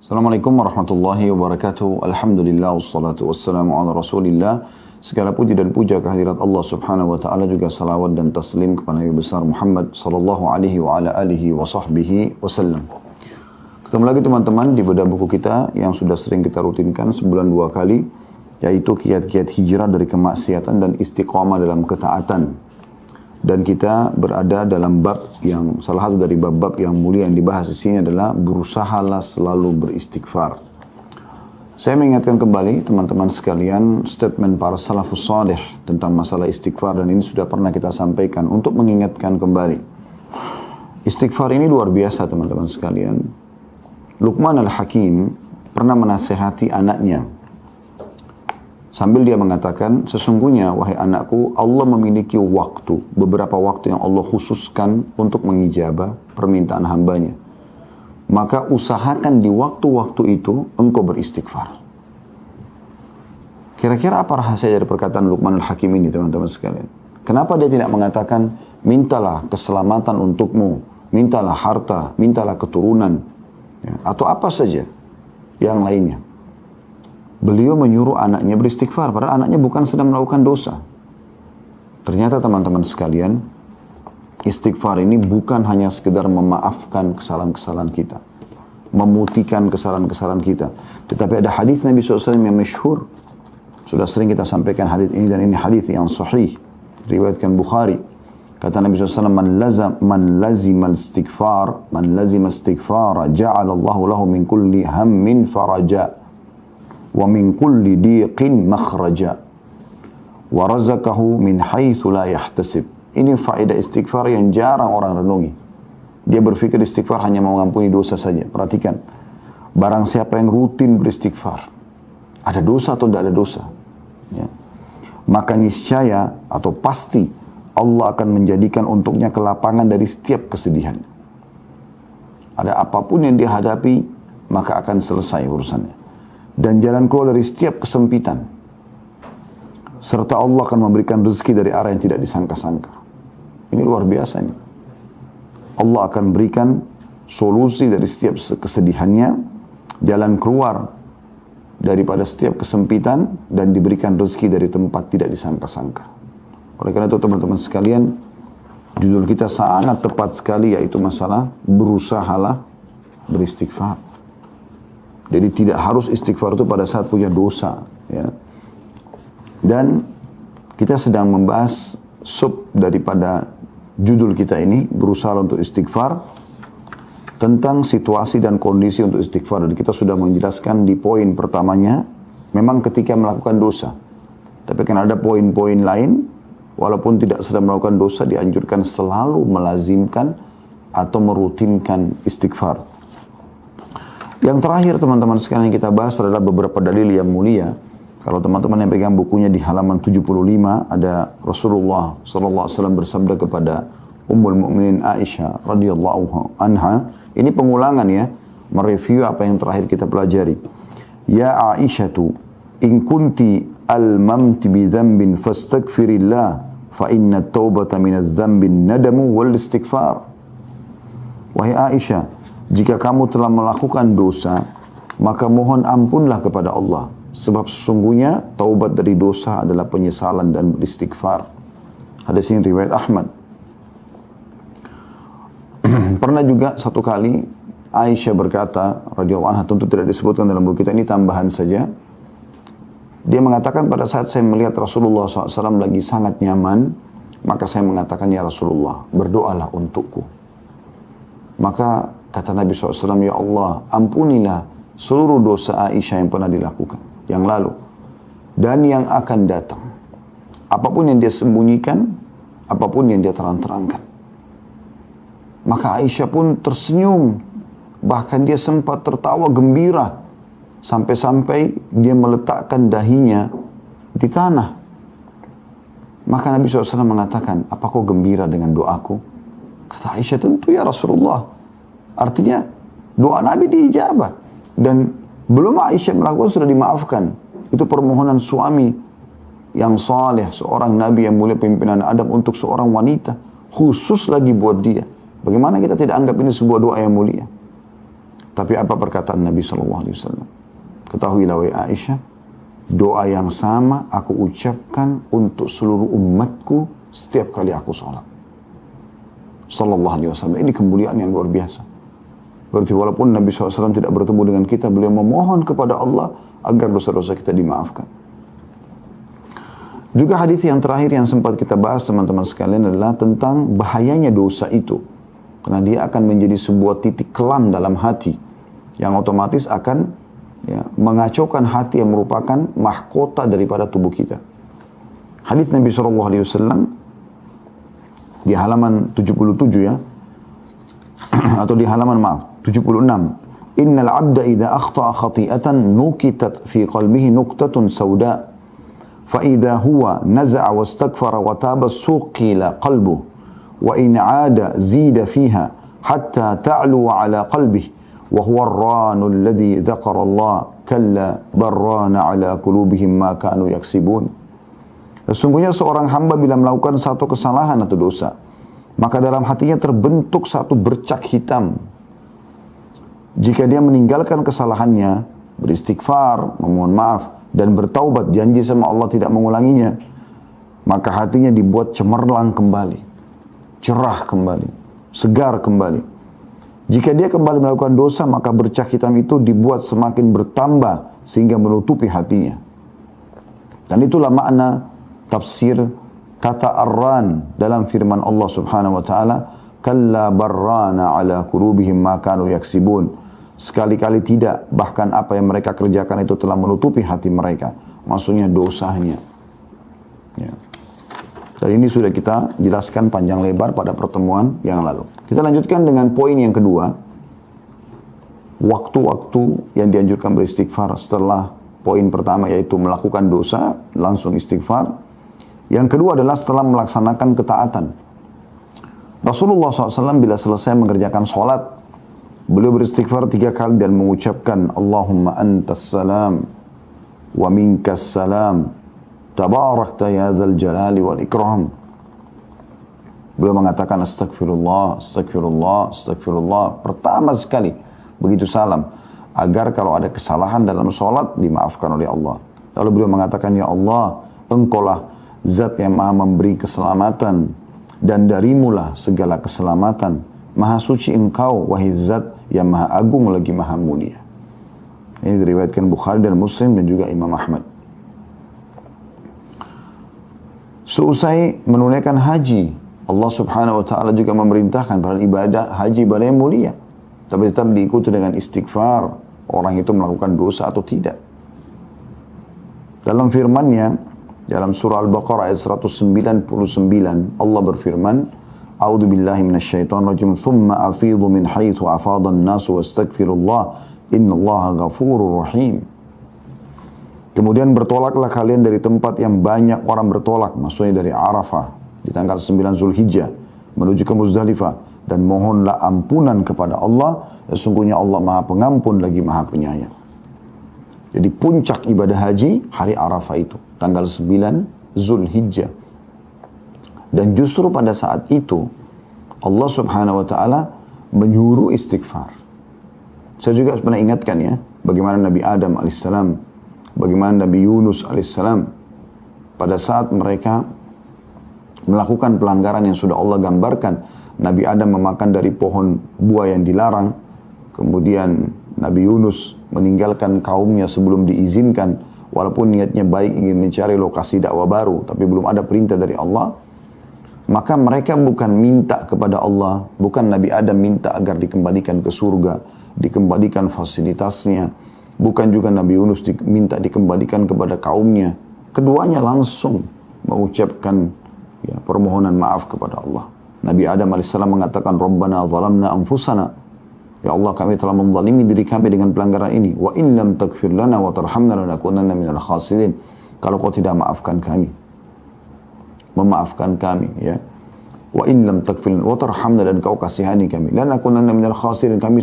Assalamualaikum warahmatullahi wabarakatuh. Alhamdulillah wassalatu wassalamu ala rasulillah. Segala puji dan puja kehadirat Allah subhanahu wa ta'ala, juga salawat dan taslim kepada Nabi besar Muhammad sallallahu alaihi wa ala alihi wa sahbihi wasallam. Ketemu lagi teman-teman di bedah buku kita yang sudah sering kita rutinkan sebulan 2 kali, yaitu kiat-kiat hijrah dari kemaksiatan dan istiqamah dalam ketaatan. Dan kita berada dalam bab yang salah satu dari bab-bab yang mulia yang dibahas di sini adalah berusahalah selalu beristighfar. Saya mengingatkan kembali teman-teman sekalian statement para salafus salih tentang masalah istighfar, dan ini sudah pernah kita sampaikan untuk mengingatkan kembali. Istighfar ini luar biasa teman-teman sekalian. Luqman al-Hakim pernah menasehati anaknya sambil dia mengatakan, sesungguhnya wahai anakku, Allah memiliki waktu, beberapa waktu yang Allah khususkan untuk mengijabah permintaan hambanya. Maka usahakan di waktu-waktu itu engkau beristighfar. Kira-kira apa rahasia dari perkataan Luqman al-Hakim ini teman-teman sekalian? Kenapa dia tidak mengatakan, mintalah keselamatan untukmu, mintalah harta, mintalah keturunan, ya, atau apa saja yang lainnya? Beliau menyuruh anaknya beristighfar, padahal anaknya bukan sedang melakukan dosa. Ternyata teman-teman sekalian, istighfar ini bukan hanya sekedar memaafkan kesalahan-kesalahan kita, memutihkan kesalahan-kesalahan kita. Tetapi ada hadis Nabi SAW yang masyhur. Sudah sering kita sampaikan hadis ini, dan ini hadis yang sahih, riwayatkan Bukhari. Kata Nabi SAW, man lazima istighfar, ja'alallahu lahu min kulli hammin faraja. Wa min kulli diqin makhraja wa razaqahu min haitsu la yahtasib. Ini faedah istighfar yang jarang orang renungi. Dia berpikir istighfar hanya mengampuni dosa saja. Perhatikan, barang siapa yang rutin beristighfar, ada dosa atau tidak ada dosa, ya, maka niscaya atau pasti Allah akan menjadikan untuknya kelapangan dari setiap kesedihan. Ada apapun yang dia hadapi, maka akan selesai urusannya. Dan jalan keluar dari setiap kesempitan. Serta Allah akan memberikan rezeki dari arah yang tidak disangka-sangka. Ini luar biasa ini. Allah akan berikan solusi dari setiap kesedihannya, jalan keluar daripada setiap kesempitan, dan diberikan rezeki dari tempat tidak disangka-sangka. Oleh karena itu teman-teman sekalian, judul kita sangat tepat sekali, yaitu masalah berusahalah beristighfar. Jadi tidak harus istighfar itu pada saat punya dosa, ya. Dan kita sedang membahas sub daripada judul kita ini, berusaha untuk istighfar, tentang situasi dan kondisi untuk istighfar. Dan kita sudah menjelaskan di poin pertamanya, memang ketika melakukan dosa. Tapi kan ada poin-poin lain, walaupun tidak sedang melakukan dosa, dianjurkan selalu melazimkan atau merutinkan istighfar. Yang terakhir teman-teman sekalian yang kita bahas adalah beberapa dalil yang mulia. Kalau teman-teman yang pegang bukunya di halaman 75, ada Rasulullah SAW bersabda kepada Ummul Mukminin Aisyah radhiyallahu anha. Ini pengulangan ya, mereview apa yang terakhir kita pelajari. Ya Aisyatu, in kunti almamti bi dzambin fastaghfirillah, fa inna at-taubata min adz-dzambi nadamu wal istighfar. Wahai Aisyah, jika kamu telah melakukan dosa, maka mohon ampunlah kepada Allah. Sebab sesungguhnya taubat dari dosa adalah penyesalan dan beristighfar. Hadis ini riwayat Ahmad. Pernah juga satu kali Aisyah berkata, radhiyallahu anha, tentu tidak disebutkan dalam buku kita, ini tambahan saja. Dia mengatakan, pada saat saya melihat Rasulullah SAW lagi sangat nyaman, maka saya mengatakan, ya Rasulullah, berdoalah untukku. Maka kata Nabi SAW, ya Allah, ampunilah seluruh dosa Aisyah yang pernah dilakukan, yang lalu, dan yang akan datang. Apapun yang dia sembunyikan, apapun yang dia terang-terangkan. Maka Aisyah pun tersenyum, bahkan dia sempat tertawa gembira, sampai-sampai dia meletakkan dahinya di tanah. Maka Nabi SAW mengatakan, apa kau gembira dengan doaku? Kata Aisyah, tentu ya Rasulullah. Artinya doa Nabi diijabah, dan belum Aisyah melakukan sudah dimaafkan. Itu permohonan suami yang saleh, seorang Nabi yang mulia, pimpinan adab untuk seorang wanita, khusus lagi buat dia. Bagaimana kita tidak anggap ini sebuah doa yang mulia? Tapi apa perkataan Nabi SAW? Ketahuilah wahai Aisyah, doa yang sama aku ucapkan untuk seluruh umatku setiap kali aku sholat. Sallallahu alaihi wasallam. Ini kemuliaan yang luar biasa. Berarti walaupun Nabi SAW tidak bertemu dengan kita, beliau memohon kepada Allah agar dosa-dosa kita dimaafkan. Juga hadis yang terakhir yang sempat kita bahas teman-teman sekalian adalah tentang bahayanya dosa itu. Karena dia akan menjadi sebuah titik kelam dalam hati yang otomatis akan mengacaukan hati yang merupakan mahkota daripada tubuh kita. Hadis Nabi SAW di halaman 77 ya, atau di halaman 76. Innal abda idza akhta'a khati'atan nukitat fi qalbihi nuqtatun sauda fa idza huwa naza'a wastakfara wa taba suqila qalbuhu wa in 'ada zida fiha hatta ta'lu 'ala qalbihi wa huwa ar-ranu alladhi dzakara Allah kalla barrana 'ala qulubihim ma kanu yaksibun. Sesungguhnya seorang hamba bila melakukan satu kesalahan atau dosa, maka dalam hatinya terbentuk satu bercak hitam. Jika dia meninggalkan kesalahannya, beristighfar, memohon maaf, dan bertaubat, janji sama Allah tidak mengulanginya, maka hatinya dibuat cemerlang kembali, cerah kembali, segar kembali. Jika dia kembali melakukan dosa, maka bercak hitam itu dibuat semakin bertambah sehingga menutupi hatinya. Dan itulah makna tafsir kata arran dalam firman Allah Subhanahu wa taala, kalla barrana ala qulubihim ma kanu yaksibun. Sekali-kali tidak, bahkan apa yang mereka kerjakan itu telah menutupi hati mereka. Maksudnya dosanya. Ya. Dan ini sudah kita jelaskan panjang lebar pada pertemuan yang lalu. Kita lanjutkan dengan poin yang kedua. Waktu-waktu yang dianjurkan beristighfar setelah poin pertama, yaitu melakukan dosa, langsung istighfar. Yang kedua adalah setelah melaksanakan ketaatan. Rasulullah SAW bila selesai mengerjakan sholat, beliau beristighfar 3 kali dan mengucapkan Allahumma antas salam wa minkas salam tabarakta ya dzal jalali wal ikram. Beliau mengatakan astagfirullah, astagfirullah, astagfirullah pertama sekali begitu salam, agar kalau ada kesalahan dalam sholat dimaafkan oleh Allah. Lalu beliau mengatakan, ya Allah, engkaulah zat yang maha memberi keselamatan dan darimulah segala keselamatan. Maha suci engkau, wahai zat yang maha agung lagi maha mulia. Ini diriwayatkan Bukhari dan Muslim dan juga Imam Ahmad. Seusai menunaikan haji, Allah Subhanahu wa taala juga memerintahkan pada ibadah haji ibadah yang mulia, tapi tetap diikuti dengan istighfar orang itu melakukan dosa atau tidak. Dalam firman-Nya dalam surah Al-Baqarah ayat 199 Allah berfirman, A'udzu billahi minasyaitonir rajim. Tsumma afidhu min haitsu afadha an-nasu wastaghfirullah innallaha ghafurur rahim. Kemudian bertolaklah kalian dari tempat yang banyak orang bertolak, maksudnya dari Arafah di tanggal 9 Zulhijjah menuju ke Muzdalifah, dan mohonlah ampunan kepada Allah, sesungguhnya Allah Maha Pengampun lagi Maha Penyayang. Jadi puncak ibadah haji hari Arafah itu, tanggal 9 Zulhijjah. Dan justru pada saat itu Allah Subhanahu wa taala menyuruh istighfar. Saya juga pernah ingatkan ya, bagaimana Nabi Adam alaihissalam, bagaimana Nabi Yunus alaihissalam pada saat mereka melakukan pelanggaran yang sudah Allah gambarkan. Nabi Adam memakan dari pohon buah yang dilarang, kemudian Nabi Yunus meninggalkan kaumnya sebelum diizinkan, walaupun niatnya baik ingin mencari lokasi dakwah baru, tapi belum ada perintah dari Allah. Maka mereka bukan minta kepada Allah, bukan Nabi Adam minta agar dikembalikan ke surga, dikembalikan fasilitasnya, bukan juga Nabi Yunus minta dikembalikan kepada kaumnya. Keduanya langsung mengucapkan permohonan maaf kepada Allah. Nabi Adam AS mengatakan, Rabbana zalamna anfusana, ya Allah, kami telah menzalimi diri kami dengan pelanggaran ini. Wa in lam taghfir lana wa tarhamna lanakunanna minal khasirin. Kalau kau tidak maafkan kami, memaafkan kami, ya. Wa in lam taghfir wa tarhamna, dan kau kasihani kami, lanakunanna minal khasirin, kami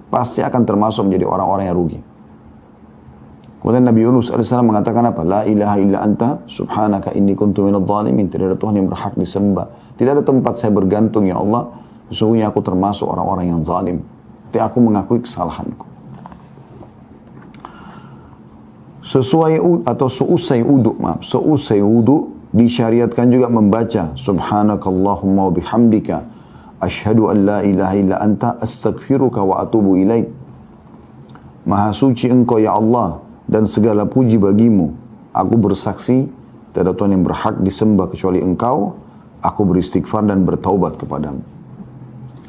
pasti akan termasuk menjadi orang-orang yang rugi. Kemudian Nabi Yunus AS mengatakan apa? La ilaha illa anta subhanaka inni kuntu minadh dhalimin. Tidak ada Tuhan yang berhak disembah, tidak ada tempat saya bergantung, ya Allah, sesungguhnya aku termasuk orang-orang yang zalim. Tapi aku mengakui kesalahanku. Seusai wudu disyariatkan juga membaca subhanakallahumma wa bihamdika asyhadu an la ilaha illa anta astaghfiruka wa atubu ilaik. Maha suci engkau ya Allah dan segala puji bagimu. Aku bersaksi tiada Tuhan yang berhak disembah kecuali engkau. Aku beristighfar dan bertaubat kepadamu.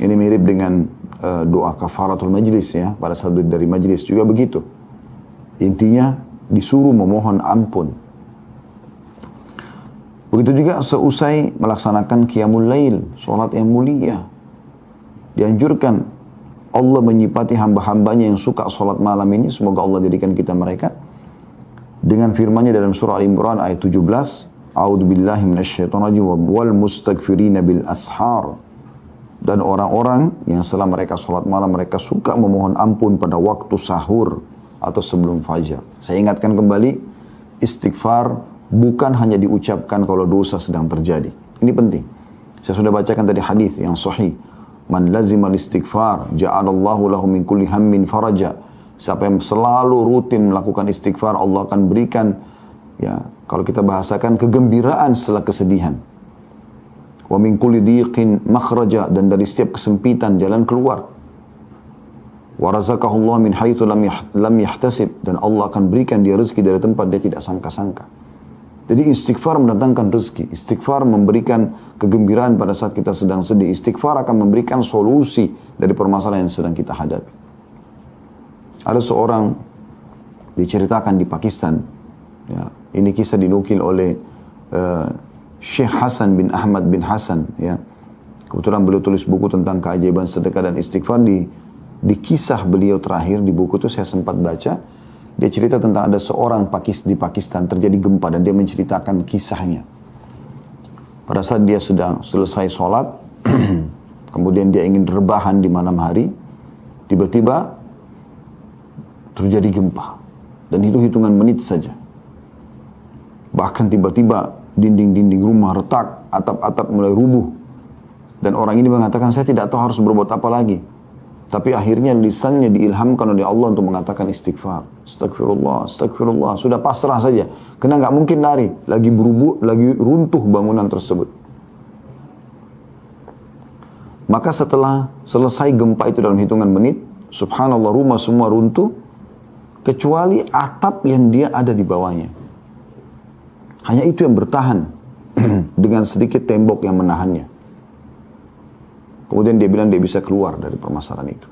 Ini mirip dengan doa kafaratul majlis ya. Pada saat dari majlis juga begitu. Intinya disuruh memohon ampun. Begitu juga seusai melaksanakan qiyamul lail, solat yang mulia. Dianjurkan Allah menyifati hamba-hambanya yang suka solat malam ini. Semoga Allah jadikan kita mereka. Dengan firman-Nya dalam surah Al-Imran ayat 17. A'udzu billahi minasyaitonir rajim wal mustaghfirina bil ashar. Dan orang-orang yang setelah mereka sholat malam mereka suka memohon ampun pada waktu sahur atau sebelum fajar. Saya ingatkan kembali, istighfar bukan hanya diucapkan kalau dosa sedang terjadi. Ini penting. Saya sudah bacakan tadi hadis yang sahih. Man lazimal istighfar ja'alallahu lahu min kulli hammin faraja. Siapa yang selalu rutin melakukan istighfar, Allah akan berikan, ya, kalau kita bahasakan, kegembiraan setelah kesedihan. Wa min kulli dhiqin makhraja, dan dari setiap kesempitan jalan keluar. Wa razaqahu Allah min haitsu lam yahtasib, dan Allah akan berikan dia rezeki dari tempat dia tidak sangka-sangka. Jadi istighfar mendatangkan rezeki, istighfar memberikan kegembiraan pada saat kita sedang sedih, istighfar akan memberikan solusi dari permasalahan yang sedang kita hadapi. Ada seorang diceritakan di Pakistan, ya, ini kisah dinukil oleh Syekh Hasan bin Ahmad bin Hasan, ya. Kebetulan beliau tulis buku tentang keajaiban sedekah dan istighfar. Di kisah beliau terakhir di buku itu saya sempat baca. Dia cerita tentang ada seorang di Pakistan terjadi gempa dan dia menceritakan kisahnya. Pada saat dia sedang selesai sholat, kemudian dia ingin rebahan di malam hari, tiba-tiba terjadi gempa. Dan itu hitungan menit saja. Bahkan tiba-tiba dinding-dinding rumah retak, atap-atap mulai rubuh. Dan orang ini mengatakan, saya tidak tahu harus berbuat apa lagi. Tapi akhirnya lisannya diilhamkan oleh Allah untuk mengatakan istighfar. Astagfirullah, astagfirullah. Sudah pasrah saja. Karena nggak mungkin lari. Lagi berubuh, lagi runtuh bangunan tersebut. Maka setelah selesai gempa itu dalam hitungan menit, subhanallah, rumah semua runtuh, kecuali atap yang dia ada di bawahnya. Hanya itu yang bertahan dengan sedikit tembok yang menahannya. Kemudian dia bilang dia bisa keluar dari permasalahan itu.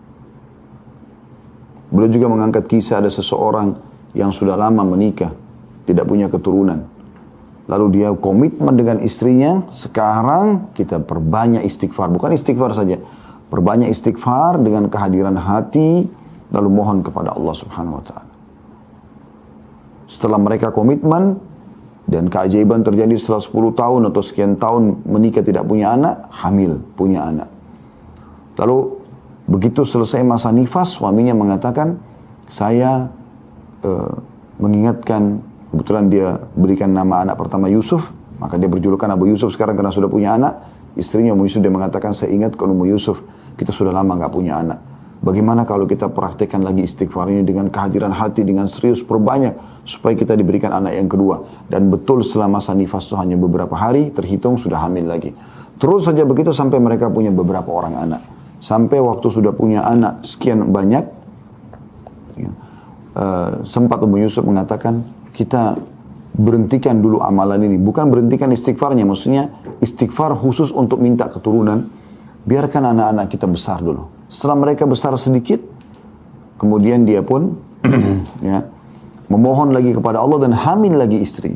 Beliau juga mengangkat kisah ada seseorang yang sudah lama menikah, tidak punya keturunan. Lalu dia komitmen dengan istrinya, sekarang kita perbanyak istighfar. Bukan istighfar saja, perbanyak istighfar dengan kehadiran hati, lalu mohon kepada Allah Subhanahu wa ta'ala. Setelah mereka komitmen, dan keajaiban terjadi setelah 10 tahun atau sekian tahun menikah tidak punya anak, hamil, punya anak. Lalu begitu selesai masa nifas, suaminya mengatakan, saya mengingatkan, kebetulan dia berikan nama anak pertama Yusuf, maka dia berjulukan Abu Yusuf sekarang karena sudah punya anak. Istrinya Ummu Yusuf, dia mengatakan, saya ingatkan Ummu Yusuf, kita sudah lama nggak punya anak. Bagaimana kalau kita praktekkan lagi istighfar ini dengan kehadiran hati, dengan serius, perbanyak, supaya kita diberikan anak yang kedua. Dan betul setelah masa nifas itu hanya beberapa hari, terhitung sudah hamil lagi. Terus saja begitu sampai mereka punya beberapa orang anak. Sampai waktu sudah punya anak sekian banyak, sempat Ummu Yusuf mengatakan, kita berhentikan dulu amalan ini. Bukan berhentikan istighfarnya, maksudnya istighfar khusus untuk minta keturunan. Biarkan anak-anak kita besar dulu. Setelah mereka besar sedikit, kemudian dia pun ya, memohon lagi kepada Allah dan hamil lagi istri.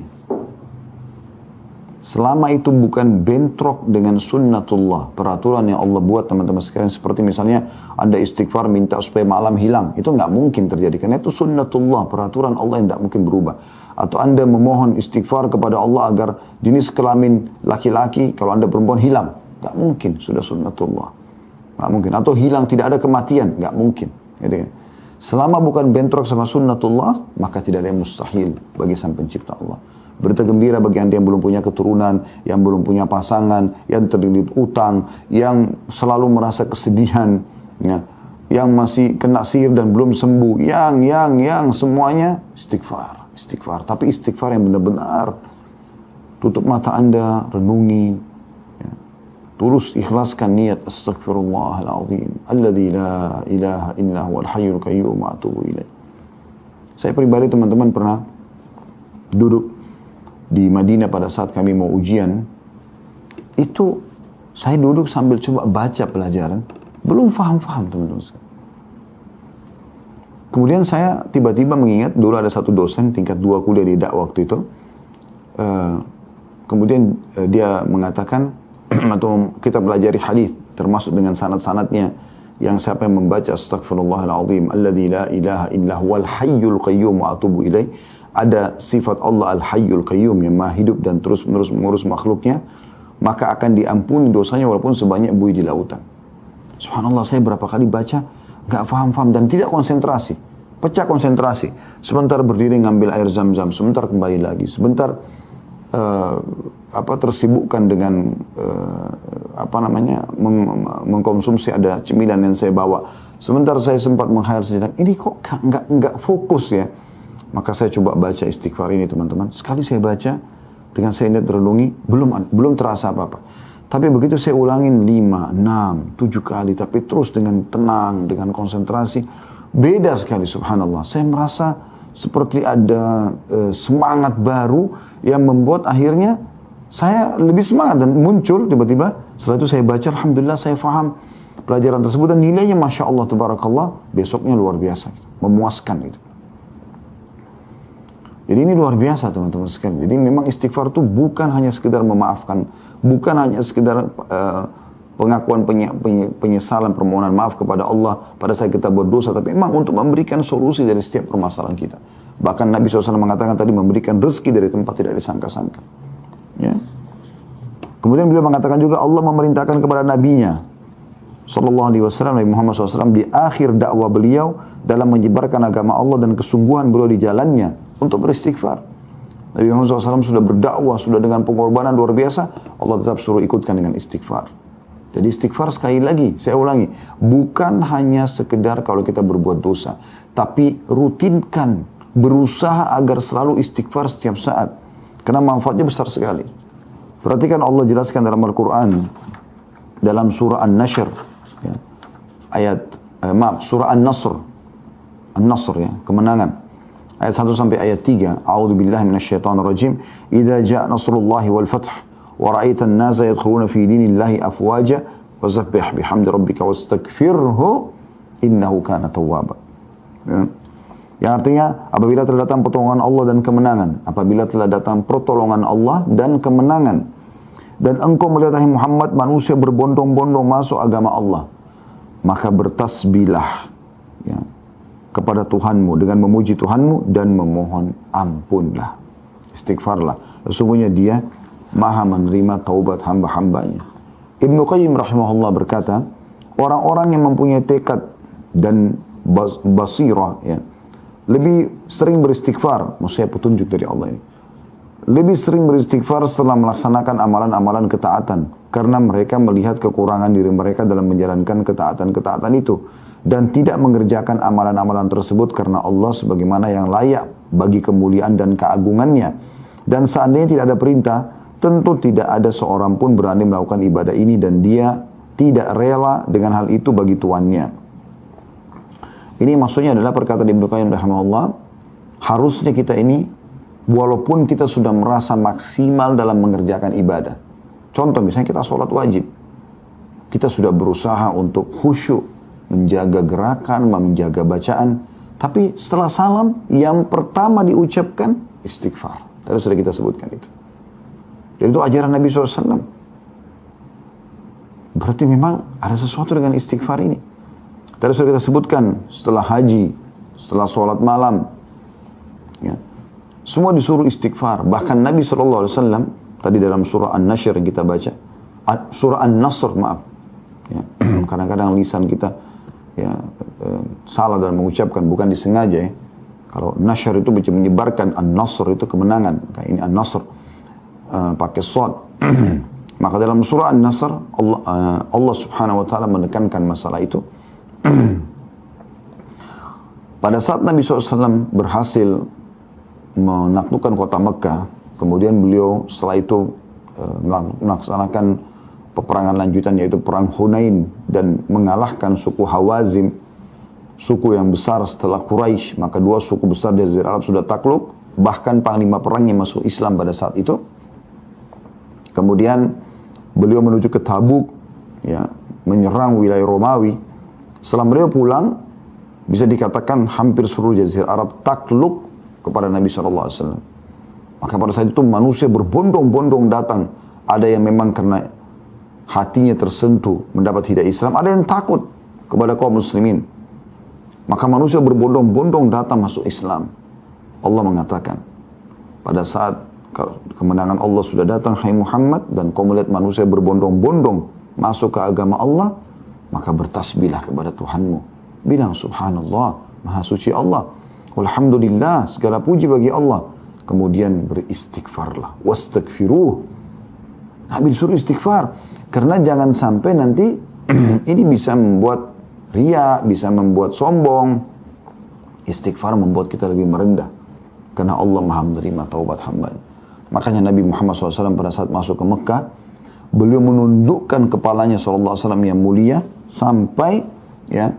Selama itu bukan bentrok dengan sunnatullah, peraturan yang Allah buat teman-teman sekalian, seperti misalnya Anda istighfar minta supaya malam hilang, itu nggak mungkin terjadi karena itu sunnatullah, peraturan Allah yang tidak mungkin berubah. Atau Anda memohon istighfar kepada Allah agar jenis kelamin laki-laki, kalau Anda perempuan hilang, nggak mungkin, sudah sunnatullah. Nggak mungkin. Atau hilang, tidak ada kematian, nggak mungkin. Gitu kan? Selama bukan bentrok sama sunnatullah, maka tidak ada yang mustahil bagi sang pencipta Allah. Berita gembira bagi Anda yang belum punya keturunan, yang belum punya pasangan, yang terlilit utang, yang selalu merasa kesedihan, ya. yang masih kena sihir dan belum sembuh, yang semuanya istighfar, istighfar. Tapi istighfar yang benar-benar tutup mata Anda, renungi, ya. Tulus ikhlaskan niat astaghfirullahaladzim alladzi la ilaha illa huwal hayyul qayyum wa atubu ilaih. Saya pribadi teman-teman pernah duduk di Madinah pada saat kami mau ujian. Itu saya duduk sambil coba baca pelajaran, belum faham-faham teman-teman. Kemudian saya tiba-tiba mengingat dulu ada satu dosen tingkat 2 kuliah di dakwah waktu itu. Kemudian dia mengatakan atau kita pelajari hadis termasuk dengan sanad-sanadnya, yang siapa yang membaca astaghfirullahaladzim alladzi la ilaha illa huwal hayyul qayyum wa atubu ilaih, ada sifat Allah al-hayyul qayyum yang maha hidup dan terus-menerus mengurus makhluknya, maka akan diampuni dosanya walaupun sebanyak buih di lautan. Subhanallah, saya berapa kali baca gak faham-faham dan tidak konsentrasi, pecah konsentrasi. Sebentar berdiri ngambil air zam-zam, sebentar kembali lagi, sebentar tersibukkan dengan mengkonsumsi ada cemilan yang saya bawa. Sebentar saya sempat menghayal sejenak, ini kok nggak fokus ya. Maka saya coba baca istighfar ini teman-teman. Sekali saya baca dengan saya niat renungi, belum terasa apa-apa. Tapi begitu saya ulangin 5, 6, 7 kali, tapi terus dengan tenang, dengan konsentrasi, beda sekali subhanallah. Saya merasa seperti ada semangat baru yang membuat akhirnya saya lebih semangat dan muncul tiba-tiba. Setelah itu saya baca, alhamdulillah saya faham pelajaran tersebut dan nilainya masya Allah tabarakallah, besoknya luar biasa, memuaskan itu. Jadi ini luar biasa teman-teman sekalian. Jadi memang istighfar itu bukan hanya sekedar memaafkan, bukan hanya sekedar pengakuan penyesalan, permohonan maaf kepada Allah pada saat kita berdosa, tapi memang untuk memberikan solusi dari setiap permasalahan kita. Bahkan Nabi SAW mengatakan tadi, memberikan rezeki dari tempat tidak disangka-sangka. Ya. Kemudian beliau mengatakan juga Allah memerintahkan kepada nabinya sallallahu alaihi wasallam, Nabi Muhammad SAW, di akhir dakwah beliau dalam menyebarkan agama Allah dan kesungguhan beliau di jalannya untuk beristighfar. Nabi Muhammad SAW sudah berdakwah, sudah dengan pengorbanan luar biasa, Allah tetap suruh ikutkan dengan istighfar. Jadi istighfar sekali lagi, saya ulangi, bukan hanya sekedar kalau kita berbuat dosa, tapi rutinkan, berusaha agar selalu istighfar setiap saat. Karena manfaatnya besar sekali. Perhatikan Allah jelaskan dalam Al-Quran, dalam surah An-Nashr, ya, surah An-Nasr, An-Nasr ya, kemenangan. Ayat 1 sampai ayat 3. A'udzubillahi minasyaitonirrajim. Idza ja'a nasrullahi wal fath wa ra'aitan nasa yadkhuluna fi dinillahi afwaja fasabbih bihamdi rabbika wastaghfirhu innahu kana tawwaba. Ya. Yang artinya apabila telah datang pertolongan Allah dan kemenangan, apabila telah datang pertolongan Allah dan kemenangan, dan engkau melihat hai Muhammad manusia berbondong-bondong masuk agama Allah, maka bertasbihlah ya, kepada Tuhanmu dengan memuji Tuhanmu dan memohon ampunlah, istighfarlah, sesungguhnya Dia Maha menerima taubat hamba-hambanya. Ibnu Qayyim rahimahullah berkata, orang-orang yang mempunyai tekad dan basirah ya, lebih sering beristighfar, maksudnya petunjuk dari Allah ini, lebih sering beristighfar setelah melaksanakan amalan-amalan ketaatan, karena mereka melihat kekurangan diri mereka dalam menjalankan ketaatan-ketaatan itu, dan tidak mengerjakan amalan-amalan tersebut karena Allah sebagaimana yang layak bagi kemuliaan dan keagungannya. Dan seandainya tidak ada perintah, tentu tidak ada seorang pun berani melakukan ibadah ini, dan dia tidak rela dengan hal itu bagi tuannya. Ini maksudnya adalah perkataan Ibnu Qayyim rahimahullah, harusnya kita ini walaupun kita sudah merasa maksimal dalam mengerjakan ibadah. Contoh misalnya kita sholat wajib, kita sudah berusaha untuk khusyuk, menjaga gerakan, menjaga bacaan, tapi setelah salam yang pertama diucapkan istighfar. Tadi sudah kita sebutkan itu. Jadi itu ajaran Nabi SAW. Berarti memang ada sesuatu dengan istighfar ini. Tadi sudah kita sebutkan, setelah haji, setelah sholat malam, ya, semua disuruh istighfar. Bahkan Nabi SAW, tadi dalam surah An-Nashr yang kita baca, surah An-Nasr, maaf, ya, kadang-kadang lisan kita ya, salah dalam mengucapkan, bukan disengaja ya. Kalau Nashr itu menyebarkan, An-Nasr itu kemenangan, kayak ini An-Nasr, pakai shad. Maka dalam surah An-Nasr, Allah subhanahu wa ta'ala menekankan masalah itu. Pada saat Nabi SAW berhasil menaklukkan kota Mekah, kemudian beliau setelah itu melaksanakan peperangan lanjutan yaitu perang Hunain dan mengalahkan suku Hawazim, suku yang besar setelah Quraisy. Maka dua suku besar di Jazirah Arab sudah takluk, bahkan panglima perangnya masuk Islam pada saat itu. Kemudian beliau menuju ke Tabuk, ya, menyerang wilayah Romawi. Setelah beliau pulang, bisa dikatakan hampir seluruh Jazirah Arab takluk kepada Nabi SAW. Maka pada saat itu manusia berbondong-bondong datang. Ada yang memang karena hatinya tersentuh mendapat hidayah Islam, ada yang takut kepada kaum muslimin. Maka manusia berbondong-bondong datang masuk Islam. Allah mengatakan, pada saat kemenangan Allah sudah datang, hai Muhammad, dan kau melihat manusia berbondong-bondong masuk ke agama Allah, maka bertasbihlah kepada Tuhanmu. Bilang subhanallah, maha suci Allah. Alhamdulillah, segala puji bagi Allah. Kemudian beristighfarlah. Wastaghfiruh. Nabi disuruh istighfar. Karena jangan sampai nanti ini bisa membuat riya, bisa membuat sombong. Istighfar membuat kita lebih merendah. Karena Allah maha menerima taubat hamba. Makanya Nabi Muhammad SAW pada saat masuk ke Mekah, beliau menundukkan kepalanya SAW yang mulia sampai ya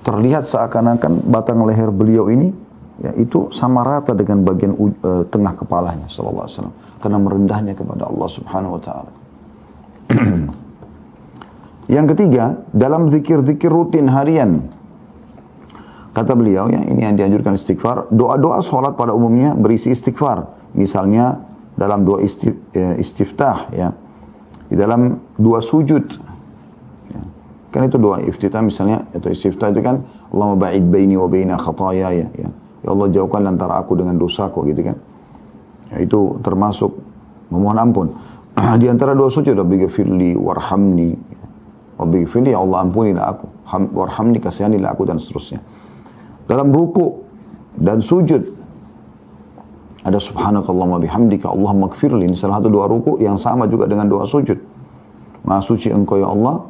terlihat seakan-akan batang leher beliau ini ya itu sama rata dengan bagian tengah kepalanya sallallahu alaihi wasallam karena merendahnya kepada Allah Subhanahu wa taala. Yang ketiga, dalam zikir-zikir rutin harian, kata beliau, ya, ini yang dianjurkan istighfar. Doa-doa salat pada umumnya berisi istighfar. Misalnya dalam doa istiftah, ya, di dalam doa sujud. Kan itu doa iftitah misalnya, atau istiftah itu kan, Allahumma ba'id baini wa baina khatayaya, ya. Ya Allah, jauhkan antara aku dengan dosaku, gitu kan. Ya, itu termasuk memohon ampun. Di antara doa sujud, Rabbighfirli warhamni. Rabbighfirli, ya Allah ampunilah aku. Warhamni, kasihanilah aku, dan seterusnya. Dalam ruku dan sujud, ada subhanakallahumma bihamdika Allahumma gfirli. Ini salah satu doa ruku yang sama juga dengan doa sujud. Maha suci engkau ya Allah,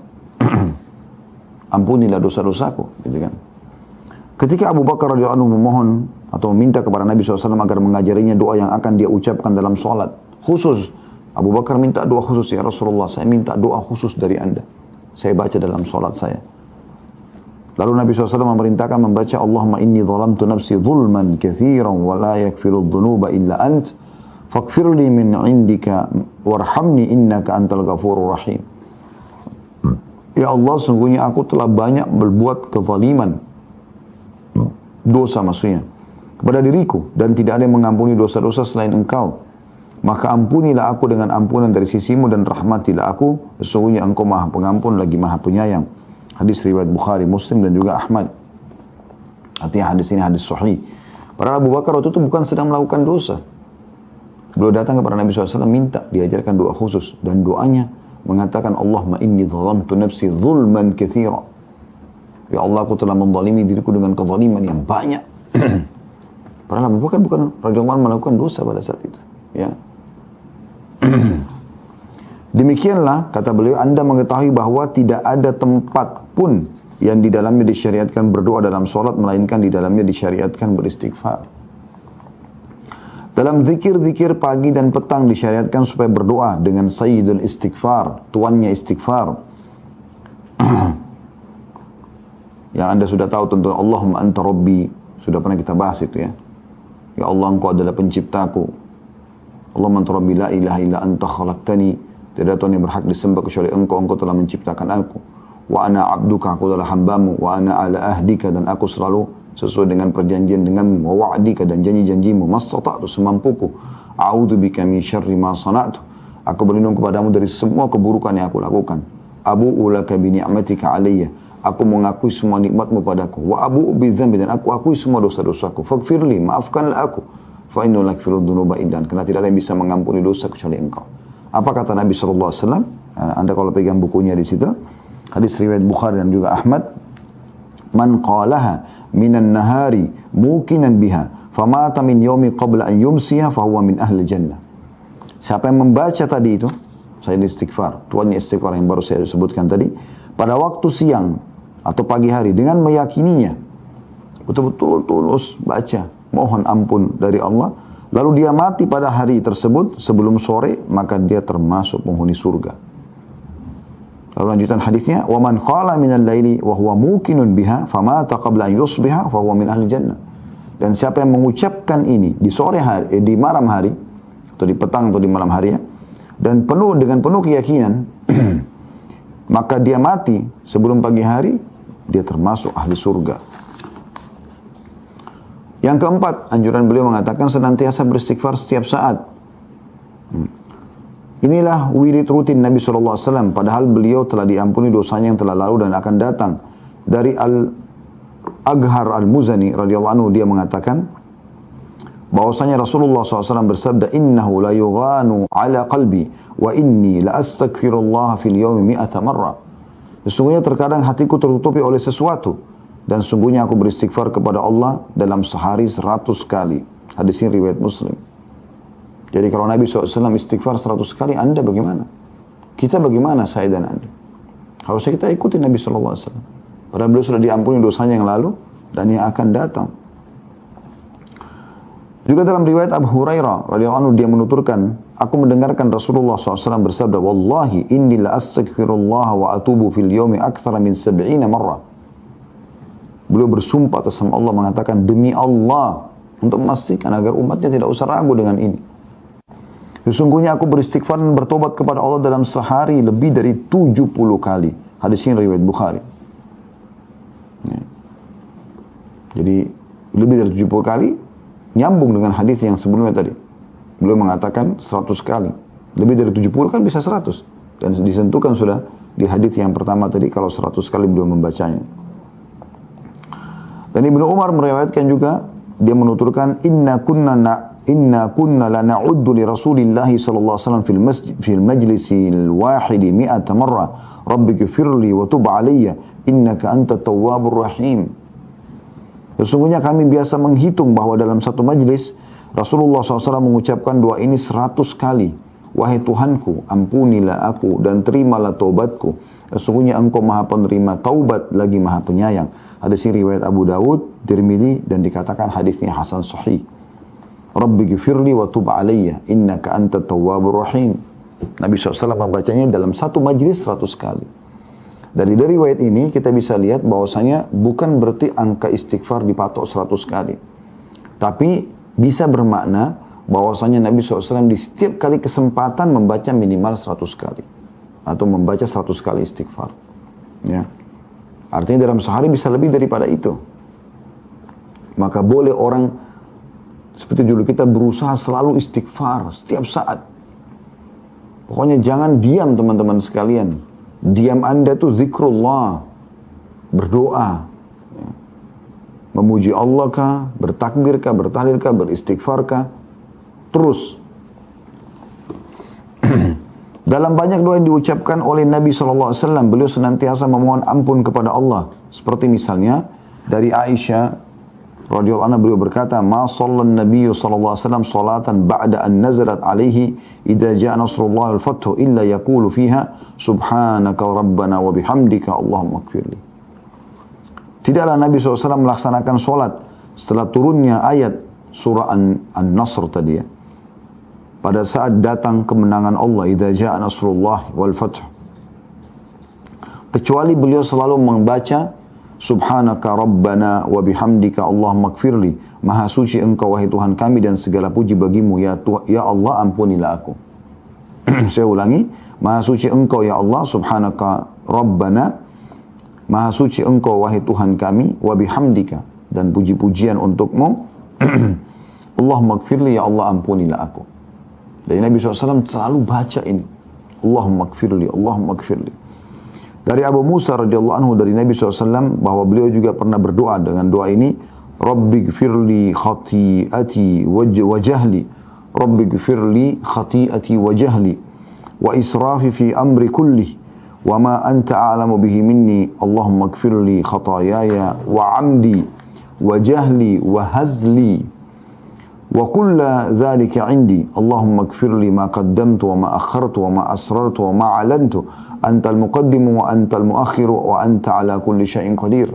ampunilah dosa-dosaku, gitu kan. Ketika Abu Bakar radhiyallahu anhu memohon atau meminta kepada Nabi SAW agar mengajarinya doa yang akan dia ucapkan dalam sholat khusus, Abu Bakar minta doa khusus, ya Rasulullah, saya minta doa khusus dari anda, saya baca dalam sholat saya. Lalu Nabi SAW memerintahkan membaca Allahumma inni zalamtu nafsi zulman kathiran wa la yakfiru dhunuba illa ant faghfirli min indika warhamni innaka antal ghafurur rahim. Ya Allah, sungguhnya aku telah banyak berbuat kezaliman, dosa maksudnya, kepada diriku, dan tidak ada yang mengampuni dosa-dosa selain engkau. Maka ampunilah aku dengan ampunan dari sisimu dan rahmatilah aku, sesungguhnya engkau maha pengampun lagi maha penyayang. Hadis riwayat Bukhari, Muslim, dan juga Ahmad. Artinya hadis ini hadis sahih. Padahal Abu Bakar waktu itu bukan sedang melakukan dosa. Beliau datang kepada Nabi SAW minta diajarkan doa khusus, dan doanya mengatakan Allahumma inni zalamtu nafsi zulman katsira. Ya Allah, aku telah menzalimi diriku dengan kezaliman yang banyak. Padahal Abu Bakar bukan radhiyallahu anhu melakukan dosa pada saat itu, ya. Demikianlah kata beliau, anda mengetahui bahwa tidak ada tempat pun yang di dalamnya disyariatkan berdoa dalam sholat melainkan di dalamnya disyariatkan beristighfar. Dalam zikir-zikir pagi dan petang disyariatkan supaya berdoa dengan sayyidul istighfar, tuannya istighfar. Yang anda sudah tahu tentu, Allahumma anta rabbi, sudah pernah kita bahas itu, ya. Ya Allah, engkau adalah penciptaku. Allahumma anta rabbi la ilaha illa anta khalaqtani, tidak ada Tuhan yang berhak disembah kecuali engkau, engkau telah menciptakan aku. Wa ana abduka, aku adalah hambamu. Wa ana ala ahdika, dan aku selalu sesuai dengan perjanjian denganmu. Wa wa'dika, dan janji-janjimu. Mastata'tu, semampuku. A'udzubika min syarri ma sana'tu, aku berlindung kepadamu dari semua keburukan yang aku lakukan. Abu'u laka bi ni'matika alayya, aku mengakui semua nikmatmu padaku. Wa abu'u bi dzambi, dan aku akui semua dosa-dosaku. Faghfirli, maafkanlah aku. Fa innahu la yaghfiru dzunuba illa anta, karena tidak ada yang bisa mengampuni dosa kecuali engkau. Apa kata Nabi SAW? Anda kalau pegang bukunya di situ, hadis riwayat Bukhari dan juga Ahmad, man qalaha minan nahari muqinan biha famata min yaumi qabla an yumsiha fahuwa min ahli jannah. Siapa yang membaca tadi itu, saya istighfar, tuannya istighfar yang baru saya sebutkan tadi, pada waktu siang atau pagi hari dengan meyakininya, betul-betul tulus baca, mohon ampun dari Allah, lalu dia mati pada hari tersebut sebelum sore, maka dia termasuk penghuni surga. Lalu lanjutan hadisnya, wa man qala minal laili wa huwa muqinun biha famata qabla an yusbiha fa huwa min ahli jannah. Dan siapa yang mengucapkan ini di sore hari, di malam hari atau di petang atau di malam hari ya, dan dengan penuh keyakinan maka dia mati sebelum pagi hari, dia termasuk ahli surga. Yang keempat, anjuran beliau mengatakan senantiasa beristighfar setiap saat. Inilah wirid rutin Nabi SAW, padahal beliau telah diampuni dosanya yang telah lalu dan akan datang. Dari Al-Aghar Al-Muzani radhiyallahu anhu, dia mengatakan bahwasanya Rasulullah SAW bersabda, innahu la yughanu ala qalbi wa inni la astaghfirullah fil yawmi 100 marrah. Sesungguhnya terkadang hatiku tertutupi oleh sesuatu, dan sungguhnya aku beristighfar kepada Allah dalam sehari 100 kali. Hadis ini riwayat Muslim. Jadi kalau Nabi SAW istighfar 100 kali, Anda bagaimana? Kita bagaimana, saya dan Anda? Harusnya kita ikuti Nabi SAW. Padahal beliau sudah diampuni dosanya yang lalu dan yang akan datang. Juga dalam riwayat Abu Hurairah radhiyallahu anhu, dia menuturkan, aku mendengarkan Rasulullah SAW bersabda, wallahi inni la astaghfirullah wa atubu fil yawmi akthara min 70 marrah. Beliau bersumpah atas nama Allah mengatakan, demi Allah, untuk memastikan agar umatnya tidak usah ragu dengan ini. Sesungguhnya aku beristighfar dan bertobat kepada Allah dalam sehari lebih dari 70 kali. Hadis ini riwayat Bukhari. Ya. Jadi lebih dari 70 kali nyambung dengan hadis yang sebelumnya tadi. Beliau mengatakan 100 kali. Lebih dari 70 kan bisa 100. Dan disentuhkan sudah di hadis yang pertama tadi kalau 100 kali beliau membacanya. Dan Ibnu Umar meriwayatkan juga, dia menuturkan, inna kunna la na'uddu li Rasulillah sallallahu alaihi wasallam fil majlisil wahidi 100 marrah rabbighfirli wa tub alayya innaka antat tawwabur rahim. Sesungguhnya kami biasa menghitung bahwa dalam satu majlis Rasulullah SAW mengucapkan doa ini 100 kali. Wahai Tuhanku, ampunilah aku dan terimalah taubatku. Sesungguhnya engkau maha penerima taubat lagi maha penyayang. Hadis ini riwayat Abu Dawud, Tirmidzi, dan dikatakan hadisnya hasan sahih. Rabbi ghfirli wa tub alayya innaka antat tawwabur rahim. Nabi SAW membacanya dalam satu majlis 100 kali. Dari riwayat ini kita bisa lihat bahwasanya bukan berarti angka istighfar dipatok 100 kali. Tapi bisa bermakna bahwasanya Nabi SAW di setiap kali kesempatan membaca minimal 100 kali. Atau membaca 100 kali istighfar. Ya. Artinya dalam sehari bisa lebih daripada itu. Maka boleh orang seperti dulu kita berusaha selalu istighfar setiap saat. Pokoknya jangan diam teman-teman sekalian. Diam Anda itu zikrullah, berdoa, ya. Memuji Allah kah, bertakbir kah, bertahlil kah, beristighfar kah, terus. Dalam banyak doa yang diucapkan oleh Nabi SAW, beliau senantiasa memohon ampun kepada Allah. Seperti misalnya dari Aisyah radhiyallahu anha, beliau berkata, ma sallan nabiyyu sallallahu alaihi wasallam salatan ba'da an nazalat alaihi idza jaa nasrullah wal fathu illa yaqulu fiha subhanaka rabbana wa bihamdika allahumma ighfirli. Tidaklah Nabi SAW melaksanakan solat setelah turunnya ayat surah An-Nasr tadi ya, pada saat datang kemenangan Allah, idza jaa nasrullah wal fathu, kecuali beliau selalu membaca subhanaka rabbana wa bihamdika allahumma ighfirli. Maha suci engkau wahai Tuhan kami dan segala puji bagimu ya Allah, ampunilah aku. Saya ulangi, maha suci engkau ya Allah, subhanaka rabbana, maha suci engkau wahai Tuhan kami, wa bihamdika, dan puji-pujian untukmu, allahumma ighfirli, ya Allah ampunilah aku. Dari Nabi SAW selalu baca ini, allahumma ighfirli, allahumma ighfirli. Dari Abu Musa radhiyallahu anhu dari Nabi SAW bahwa beliau juga pernah berdoa dengan doa ini, Rabbi gfirli khati'ati wa jahli, Rabbi gfirli khati'ati wa jahli, wa israfi fi amri kulli, wa ma anta a'lamu bihi minni, Allahumma gfirli khatayaya wa amdi wa jahli wa hazli Wa kulla dzalika indi. Allahumma ighfir li ma qaddamtu wa ma akhartu wa ma asrartu wa ma alantu. Antal muqaddimu wa antal muakhiru wa anta ala kulli syai'in qadir.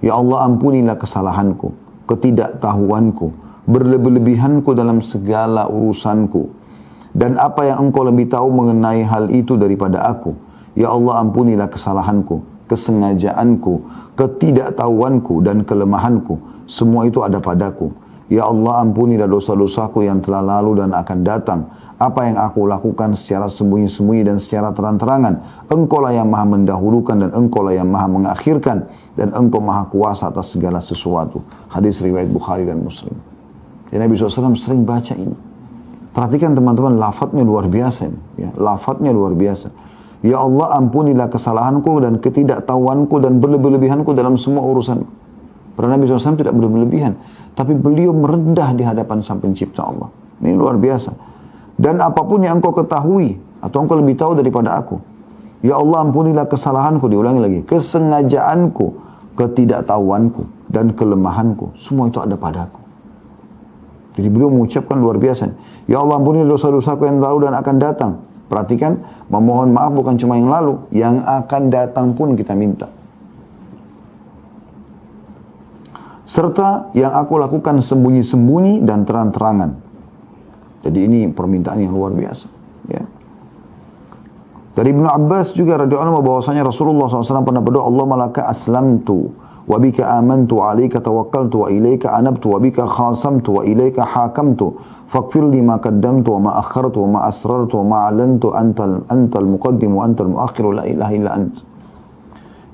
Ya Allah, ampunilah kesalahanku, ketidaktahuanku, berlebih-lebihanku dalam segala urusanku. Dan apa yang engkau lebih tahu mengenai hal itu daripada aku. Ya Allah, ampunilah kesalahanku, kesengajaanku, ketidaktahuanku dan kelemahanku. Semua itu ada padaku. Ya Allah, ampunilah dosa-dosaku yang telah lalu dan akan datang. Apa yang aku lakukan secara sembunyi-sembunyi dan secara terang-terangan. Engkau lah yang maha mendahulukan dan engkau lah yang maha mengakhirkan. Dan engkau maha kuasa atas segala sesuatu. Hadis riwayat Bukhari dan Muslim. Dan Nabi SAW sering baca ini. Perhatikan teman-teman, lafadznya luar biasa. Ya, lafadznya luar biasa. Ya Allah, ampunilah kesalahanku dan ketidaktahuanku dan berlebih-lebihanku dalam semua urusan. Karena Nabi SAW tidak berlebih-lebihan. Tapi beliau merendah di hadapan Sang Pencipta Allah. Ini luar biasa. Dan apapun yang engkau ketahui atau engkau lebih tahu daripada aku. Ya Allah, ampunilah kesalahanku, diulangi lagi, kesengajaanku, ketidaktahuanku dan kelemahanku. Semua itu ada padaku. Jadi beliau mengucapkan luar biasa. Ya Allah, ampunilah dosa-dosaku yang lalu dan akan datang. Perhatikan, memohon maaf bukan cuma yang lalu, yang akan datang pun kita minta. Serta yang aku lakukan sembunyi-sembunyi dan terang-terangan. Jadi ini permintaan yang luar biasa. Ya. Dari Ibnu Abbas juga radhiyallahu anhu bahwasanya Rasulullah SAW pernah berdoa, Allahumma laka aslamtu wa bika amantu wa alaika tawakkaltu wa ilaika anabtu wa bika khasamtu wa ilaika hakamtu faghfir li ma qaddamtu wa ma akhartu wa ma asrartu wa ma alantu antal muqaddim wa antal muakhir la ilaha illa ant.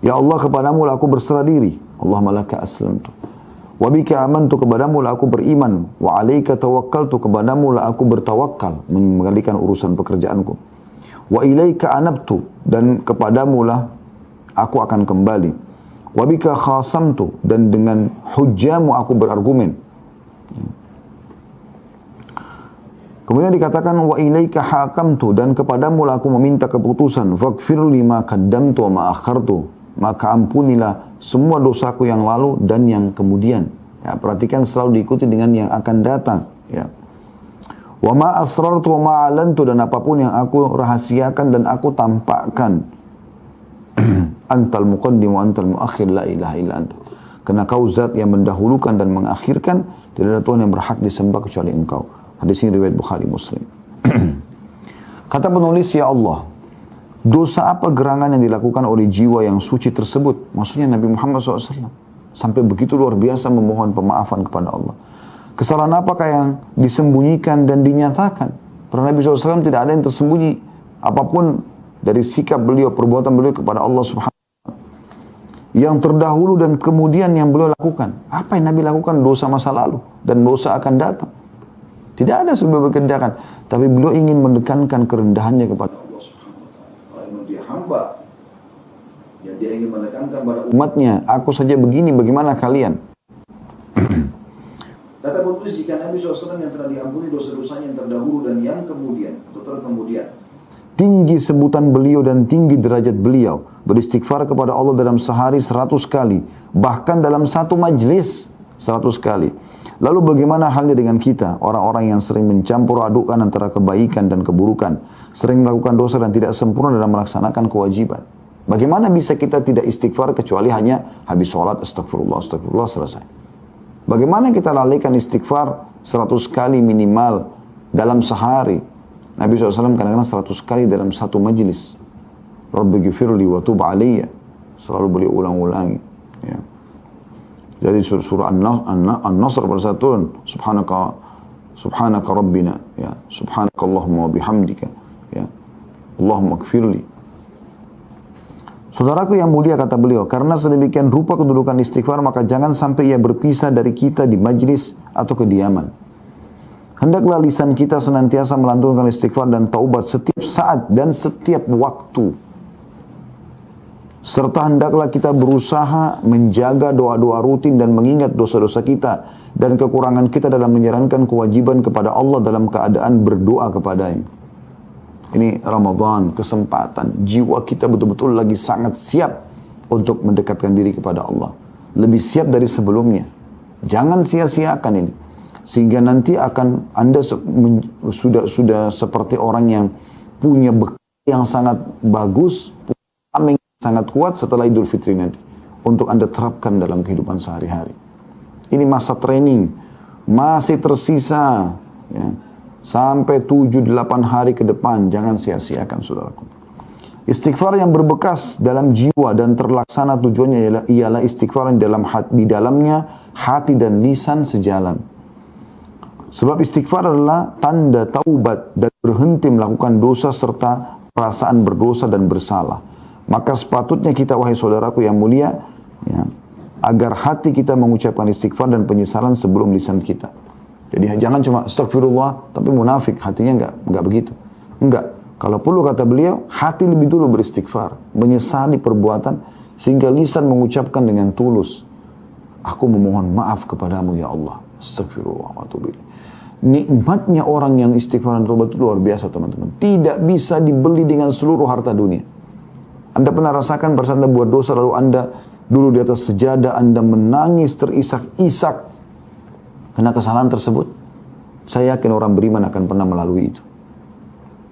Ya Allah, kepadamu lah aku berserah diri. Allahumma laka aslamtu. Wa bika amantu, kepadamu lah aku beriman. Wa alaika tawakkaltu, kepadamu lah aku bertawakal, mengalihkan urusan pekerjaanku. Wa ilaika anabtu, dan kepadamu lah aku akan kembali. Wa bika khasamtu, dan dengan hujjamu aku berargumen. Kemudian dikatakan wa ilaika hakamtu, dan kepadamu lah aku meminta keputusan. Faghfir li ma qaddamtu wa ma akhartu, maka ampunilah semua dosaku yang lalu dan yang kemudian. Ya, perhatikan selalu diikuti dengan yang akan datang. Ya. Wa ma asrartu wa ma alantu, dan apapun yang aku rahasiakan dan aku tampakkan. Antal muqaddim wa antal muakhir la ilaha illa anta. Karena kau zat yang mendahulukan dan mengakhirkan, tidak ada Tuhan yang berhak disembah kecuali engkau. Hadis ini riwayat Bukhari Muslim. Kata penulis, ya Allah, dosa apa gerangan yang dilakukan oleh jiwa yang suci tersebut? Maksudnya Nabi Muhammad SAW. Sampai begitu luar biasa memohon pemaafan kepada Allah. Kesalahan apakah yang disembunyikan dan dinyatakan? Karena Nabi SAW tidak ada yang tersembunyi. Apapun dari sikap beliau, perbuatan beliau kepada Allah Subhanahu wa Ta'ala. Yang terdahulu dan kemudian yang beliau lakukan. Apa yang Nabi lakukan? Dosa masa lalu. Dan dosa akan datang. Tidak ada sebab kehendakan. Tapi beliau ingin mendekankan kerendahannya kepada Allah Subhanahu wa Ta'ala. Kalau dia hamba, yang dia ingin menekankan pada umatnya, aku saja begini, bagaimana kalian? Kata penulis, jika Nabi SAW yang telah diampuni dosa-dosanya yang terdahulu dan yang kemudian, atau terkemudian, tinggi sebutan beliau dan tinggi derajat beliau, beristighfar kepada Allah dalam sehari 100 kali, bahkan dalam satu majlis 100 kali. Lalu bagaimana halnya dengan kita, orang-orang yang sering mencampur adukkan antara kebaikan dan keburukan, sering melakukan dosa dan tidak sempurna dalam melaksanakan kewajiban? Bagaimana bisa kita tidak istighfar kecuali hanya habis sholat, astagfirullah, astagfirullah, selesai. Bagaimana kita lalaikan istighfar 100 kali minimal dalam sehari? Nabi SAW kadang-kadang 100 kali dalam satu majlis. Rabbi ghifirli wa tub alayya. Selalu beliau ulang-ulangi. Ya. Jadi surah An-Nasr pada saat turun, Subhanaka Rabbina, ya, Subhanaka Allahumma wa bihamdika, ya, Allahumma ghfirli. Saudaraku yang mulia, kata beliau, karena sedemikian rupa kedudukan istighfar, maka jangan sampai ia berpisah dari kita di majlis atau kediaman. Hendaklah lisan kita senantiasa melantunkan istighfar dan taubat setiap saat dan setiap waktu. Serta hendaklah kita berusaha menjaga doa-doa rutin dan mengingat dosa-dosa kita dan kekurangan kita dalam menjalankan kewajiban kepada Allah dalam keadaan berdoa kepadanya. Ini Ramadan, kesempatan. Jiwa kita betul-betul lagi sangat siap untuk mendekatkan diri kepada Allah. Lebih siap dari sebelumnya. Jangan sia-siakan ini. Sehingga nanti akan Anda sudah seperti orang yang punya bekal yang sangat bagus, punya yang sangat kuat setelah Idul Fitri nanti. Untuk Anda terapkan dalam kehidupan sehari-hari. Ini masa training. Masih tersisa ya, sampai 7-8 hari ke depan. Jangan sia-siakan saudaraku. Istighfar yang berbekas dalam jiwa dan terlaksana tujuannya ialah istighfar yang di dalamnya hati dan lisan sejalan. Sebab istighfar adalah tanda taubat dan berhenti melakukan dosa serta perasaan berdosa dan bersalah. Maka sepatutnya kita, wahai saudaraku yang mulia, ya, agar hati kita mengucapkan istighfar dan penyesalan sebelum lisan kita. Jadi jangan cuma astagfirullah tapi munafik, hatinya enggak begitu. Enggak. Kalau perlu kata beliau, hati lebih dulu beristighfar, menyesali perbuatan sehingga lisan mengucapkan dengan tulus, aku memohon maaf kepadamu ya Allah. Astagfirullah wa atubu ilaih. Nikmatnya orang yang istighfar dan taubat itu luar biasa teman-teman. Tidak bisa dibeli dengan seluruh harta dunia. Anda pernah rasakan pada saat Anda buat dosa lalu Anda dulu di atas sejadah Anda menangis terisak-isak karena kesalahan tersebut? Saya yakin orang beriman akan pernah melalui itu.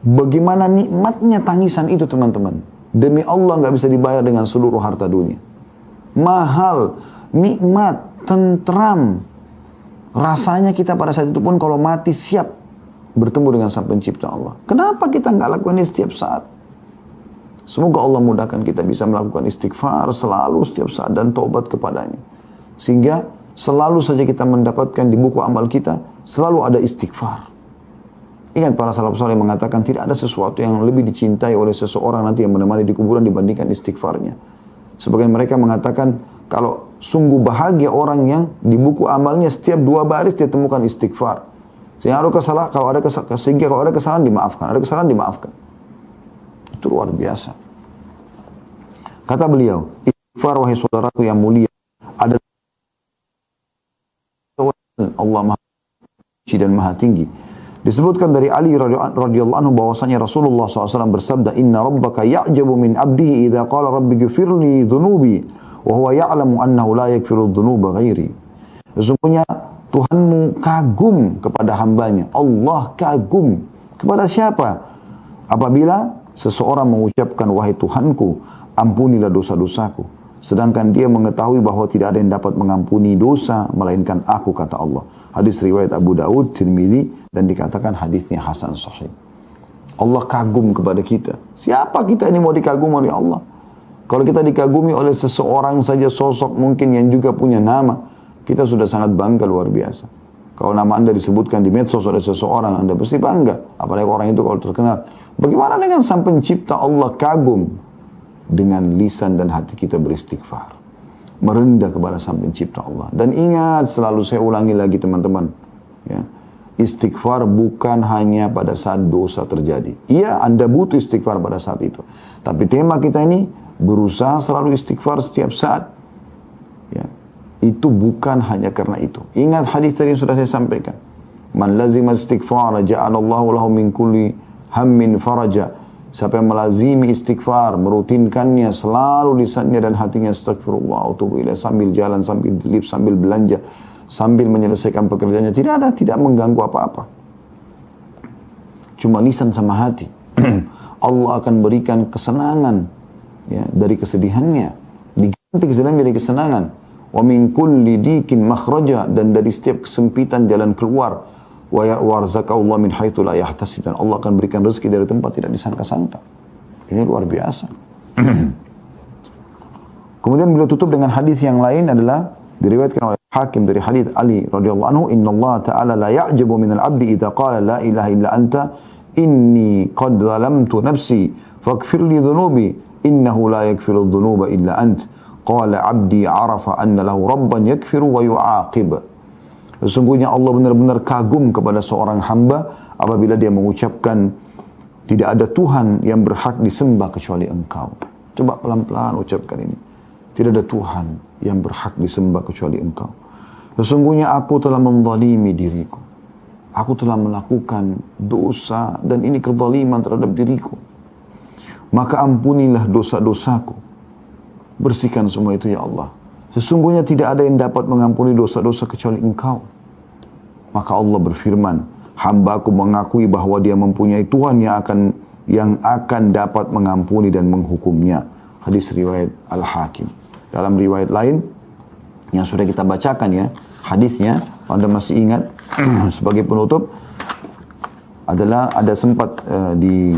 Bagaimana nikmatnya tangisan itu teman-teman. Demi Allah nggak bisa dibayar dengan seluruh harta dunia. Mahal, nikmat, tentram. Rasanya kita pada saat itu pun kalau mati siap bertemu dengan Sang Pencipta Allah. Kenapa kita nggak lakukan ini setiap saat? Semoga Allah mudahkan kita bisa melakukan istighfar selalu setiap saat dan taubat kepadanya. Sehingga selalu saja kita mendapatkan di buku amal kita, selalu ada istighfar. Ingat para salaf saleh mengatakan tidak ada sesuatu yang lebih dicintai oleh seseorang nanti yang menemani di kuburan dibandingkan istighfarnya. Sebagian mereka mengatakan kalau sungguh bahagia orang yang di buku amalnya setiap 2 baris dia temukan istighfar. Sehingga kalau ada kesalahan dimaafkan, ada kesalahan dimaafkan. Itu luar biasa. Kata beliau, istighfar wahai saudaraku yang mulia adalah Allah Maha Suci dan Maha Tinggi. Disebutkan dari Ali radhiyallahu anhu bahwasanya Rasulullah SAW bersabda, Inna rabbaka ya'jabu min abdihi idha qala rabbi gfirli dhunubi wa huwa ya'lamu annahu la yakfiru dhunuba ghairi. Sesungguhnya Tuhanmu kagum kepada hambanya. Allah kagum kepada siapa? Apabila seseorang mengucapkan, wahai Tuhanku, ampunilah dosa-dosaku. Sedangkan dia mengetahui bahwa tidak ada yang dapat mengampuni dosa melainkan aku, kata Allah. Hadis riwayat Abu Daud, Tirmidzi, dan dikatakan hadisnya hasan sahih. Allah kagum kepada kita. Siapa kita ini mau dikagumi oleh Allah? Kalau kita dikagumi oleh seseorang saja sosok mungkin yang juga punya nama, kita sudah sangat bangga luar biasa. Kalau nama Anda disebutkan di medsos oleh seseorang, Anda pasti bangga. Apalagi orang itu kalau terkenal. Bagaimana dengan Sang Pencipta Allah kagum? Dengan lisan dan hati kita beristighfar. Merendah kepada Sang Pencipta Allah. Dan ingat, selalu saya ulangi lagi teman-teman. Ya, istighfar bukan hanya pada saat dosa terjadi. Iya, Anda butuh istighfar pada saat itu. Tapi tema kita ini, berusaha selalu istighfar setiap saat. Ya, itu bukan hanya karena itu. Ingat hadis tadi yang sudah saya sampaikan. Man lazima istighfar, ja'alallahu lahu min kulli hammin faraja. Siapa yang melazimi istighfar, merutinkannya selalu lisannya dan hatinya astagfirullah, atubu ilaih, sambil jalan, sambil lip, sambil belanja, sambil menyelesaikan pekerjaannya, tidak mengganggu apa-apa. Cuma lisan sama hati. Allah akan berikan kesenangan ya, dari kesedihannya, diganti kesedihan dari kesenangan. Wa min kulli dikin makhraja, dan dari setiap kesempitan jalan keluar. Wa warzaqallahu min haitsu la yahtasib, dan Allah akan berikan rezeki dari tempat tidak disangka-sangka. Ini luar biasa. Kemudian beliau tutup dengan hadis yang lain adalah diriwayatkan oleh Hakim dari hadis Ali radhiyallahu anhu, innallaha ta'ala la ya'jabu minal 'abdi idza qala la ilaha illa anta inni qad zalamtu nafsi faghfir li dhunubi innahu la yaghfiru dhunuba illa ant. Qala 'abdi 'arafa anna lahu rabban yaghfiru wa yu'aqib. Sesungguhnya Allah benar-benar kagum kepada seorang hamba apabila dia mengucapkan tidak ada Tuhan yang berhak disembah kecuali Engkau. Coba pelan-pelan ucapkan ini. Tidak ada Tuhan yang berhak disembah kecuali Engkau. Sesungguhnya aku telah menzalimi diriku. Aku telah melakukan dosa dan ini kezaliman terhadap diriku. Maka ampunilah dosa-dosaku. Bersihkan semua itu ya Allah. Sesungguhnya tidak ada yang dapat mengampuni dosa-dosa kecuali Engkau. Maka Allah berfirman, hambaku mengakui bahwa dia mempunyai Tuhan yang akan dapat mengampuni dan menghukumnya. Hadis riwayat Al-Hakim. Dalam riwayat lain yang sudah kita bacakan ya, hadisnya, Anda masih ingat, sebagai penutup adalah ada sempat di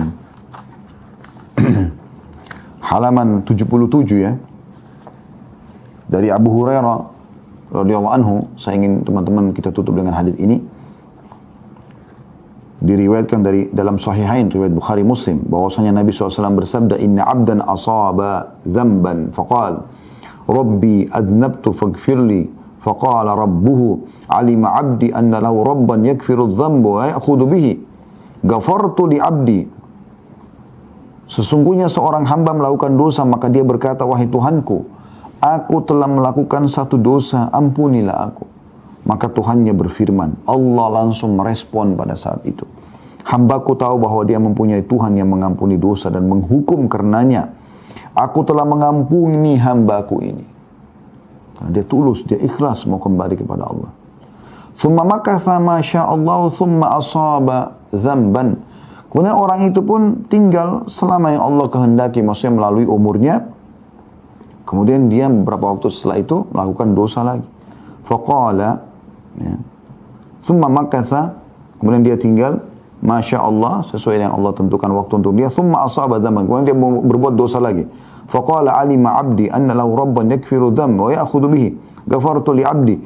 halaman 77 ya, dari Abu Hurairah radhiyallahu anhu. Saya ingin teman-teman kita tutup dengan hadis ini. Diriwayatkan dari dalam Sahihain riwayat Bukhari Muslim bahwasanya Nabi SAW bersabda, inna abdan asaba dzamban faqala rabbi adnabtu faghfirli faqala rabbuhu alima abdi anna lahu rabban yakfiru dzamba wa ya'khudhu bihi ghafartu li abdi. Sesungguhnya seorang hamba melakukan dosa, maka dia berkata, wahai Tuhanku, aku telah melakukan satu dosa, ampunilah aku. Maka Tuhannya berfirman, Allah langsung merespon pada saat itu, hambaku tahu bahwa dia mempunyai Tuhan yang mengampuni dosa dan menghukum karenanya. Aku telah mengampuni hambaku ini. Karena dia tulus, dia ikhlas mau kembali kepada Allah. Thumma makatha ma sya'allahu thumma asaba dzamban. Kemudian orang itu pun tinggal selama yang Allah kehendaki, maksudnya melalui umurnya. Kemudian dia beberapa waktu setelah itu melakukan dosa lagi. Faqala, ya, thumma makatha, kemudian dia tinggal, Masya Allah, sesuai yang Allah tentukan waktu untuk dia. Thumma asaba dzamban, kemudian dia berbuat dosa lagi. Faqala alima abdi anna lahu rabban yakfiru dzamba wa ya'khudhu bihi ghafartu li abdi.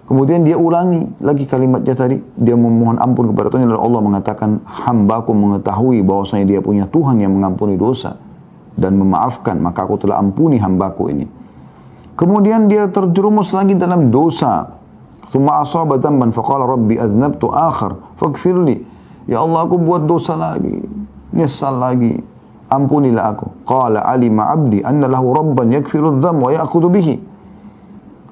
Kemudian dia ulangi lagi kalimatnya tadi, dia memohon ampun kepada Tuhan, lalu Allah mengatakan, hambaku mengetahui bahwasanya dia punya Tuhan yang mengampuni dosa dan memaafkan, maka aku telah ampuni hambaku ini. Kemudian dia terjerumus lagi dalam dosa. Tsumma asaba dzamban faqala rabbi aznabtu akhar faghfirli. Ya Allah, aku buat dosa lagi, nyesal lagi, ampunilah aku. Qala alima abdi anna lahu rabban yakfiru dzamba wa ya'khudhu bihi.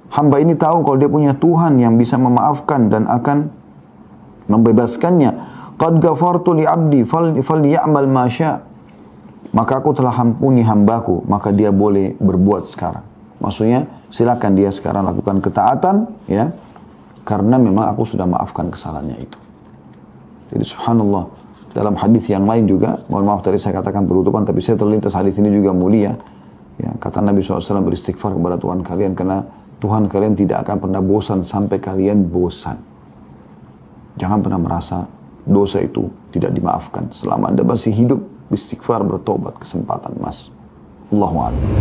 Hamba ini tahu kalau dia punya Tuhan yang bisa memaafkan dan akan membebaskannya. Qad ghafartu li abdi faly'amal ma syaa. Maka aku telah ampuni hambaku, maka dia boleh berbuat sekarang. Maksudnya silakan dia sekarang lakukan ketaatan, ya, karena memang aku sudah maafkan kesalahannya itu. Jadi subhanallah, dalam hadis yang lain juga, mohon maaf tadi saya katakan penutupan, tapi saya terlintas hadis ini juga mulia. Ya, kata Nabi SAW, beristighfar kepada Tuhan kalian, karena Tuhan kalian tidak akan pernah bosan sampai kalian bosan. Jangan pernah merasa dosa itu tidak dimaafkan. Selama Anda masih hidup, beristighfar, bertobat, kesempatan mas. Allahu a'lam.